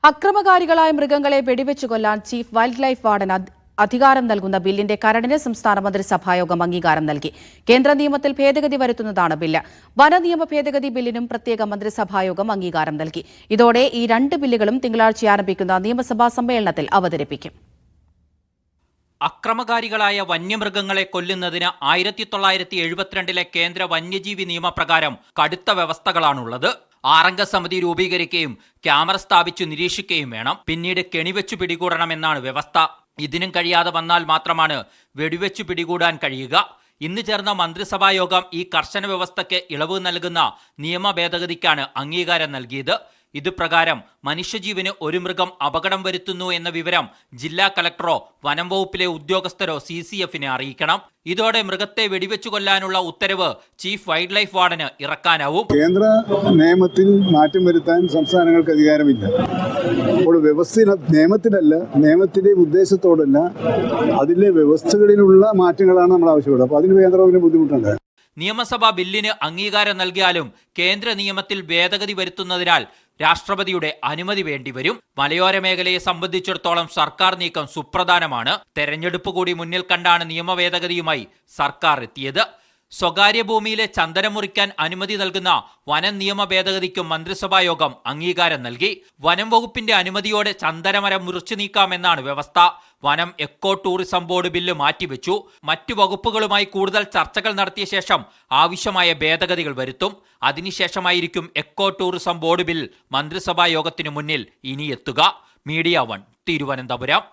അക്രമകാരികളായ മൃഗങ്ങളെ വെടിവെച്ചു കൊല്ലാൻ ചീഫ് വൈൽഡ് ലൈഫ് വാർഡൻ അധികാരം നൽകുന്ന ബില്ലിന്റെ കരടിന് സംസ്ഥാന മന്ത്രിസഭായോഗം അംഗീകാരം നൽകി. കേന്ദ്ര നിയമത്തിൽ ഭേദഗതി വരുത്തുന്നതാണ് ബില്ല്. വനനിയമ ഭേദഗതി ബില്ലിനും പ്രത്യേക മന്ത്രിസഭായോഗം അംഗീകാരം നൽകി. ഇതോടെ ഈ രണ്ട് ബില്ലുകളും തിങ്കളാഴ്ച ആരംഭിക്കുന്ന നിയമസഭാ സമ്മേളനത്തിൽ അവതരിപ്പിക്കും. അക്രമകാരികളായ വന്യമൃഗങ്ങളെ കൊല്ലുന്നതിന് 1972 കേന്ദ്ര വന്യജീവി നിയമപ്രകാരം കടുത്ത വ്യവസ്ഥകളാണുള്ളത്. 6 അംഗ സമിതി രൂപീകരിക്കുകയും ക്യാമറ സ്ഥാപിച്ചു നിരീക്ഷിക്കുകയും വേണം. പിന്നീട് കെണിവെച്ചു പിടികൂടണമെന്നാണ് വ്യവസ്ഥ. ഇതിനും കഴിയാതെ വന്നാൽ മാത്രമാണ് വെടിവെച്ചു പിടികൂടാൻ കഴിയുക. ഇന്ന് ചേർന്ന മന്ത്രിസഭായോഗം ഈ കർശന വ്യവസ്ഥയ്ക്ക് ഇളവ് നൽകുന്ന നിയമ ഭേദഗതിക്കാണ് അംഗീകാരം നൽകിയത്. ഇത് പ്രകാരം മനുഷ്യജീവന് ഒരു മൃഗം അപകടം വരുത്തുന്നു എന്ന വിവരം ജില്ലാ കളക്ടറോ വനം വകുപ്പിലെ ഉദ്യോഗസ്ഥരോ CCFനെ അറിയിക്കണം. ഇതോടെ മൃഗത്തെ വെടിവെച്ചു കൊല്ലാനുള്ള ഉത്തരവ് ചീഫ് വൈൽഡ് ലൈഫ് വാർഡന് ഇറക്കാനാവും. കേന്ദ്ര നിയമത്തിൽ മാറ്റം വരുത്താൻ സംസ്ഥാനങ്ങൾക്ക് അധികാരമില്ല. അപ്പോൾ നിയമത്തിലല്ല, നിയമത്തിന്റെ ഉദ്ദേശത്തോടല്ല, അതിലെ വ്യവസ്ഥകളിലുള്ള മാറ്റങ്ങളാണ് നമ്മൾ ആവശ്യപ്പെടുന്നത്. അപ്പോൾ അതിന് കേന്ദ്രത്തിന് ബുദ്ധിമുട്ടുണ്ട്. നിയമസഭ ബില്ലിന് അംഗീകാരം നൽകിയാലും കേന്ദ്ര നിയമത്തിൽ ഭേദഗതി വരുത്തുന്നതിനാൽ രാഷ്ട്രപതിയുടെ അനുമതി വേണ്ടിവരും. മലയോര മേഖലയെ സംബന്ധിച്ചിടത്തോളം സർക്കാർ നീക്കം സുപ്രധാനമാണ്. തെരഞ്ഞെടുപ്പ് കൂടി മുന്നിൽ കണ്ടാണ് നിയമ ഭേദഗതിയുമായി സർക്കാർ എത്തിയത്. സ്വകാര്യ ഭൂമിയിലെ ചന്ദനം മുറിക്കാൻ അനുമതി നൽകുന്ന വനം നിയമ ഭേദഗതിക്കും മന്ത്രിസഭായോഗം അംഗീകാരം നൽകി. വനം വകുപ്പിന്റെ അനുമതിയോടെ ചന്ദനമരം മുറിച്ചു നീക്കാമെന്നാണ് വ്യവസ്ഥ. വനം എക്കോ ടൂറിസം ബോർഡ് ബില്ല് മാറ്റിവെച്ചു. മറ്റു വകുപ്പുകളുമായി കൂടുതൽ ചർച്ചകൾ നടത്തിയ ശേഷം ആവശ്യമായ ഭേദഗതികൾ വരുത്തും. അതിനുശേഷമായിരിക്കും എക്കോ ടൂറിസം ബോർഡ് ബിൽ മന്ത്രിസഭാ യോഗത്തിനു മുന്നിൽ ഇനി എത്തുക. മീഡിയ 1 തിരുവനന്തപുരം.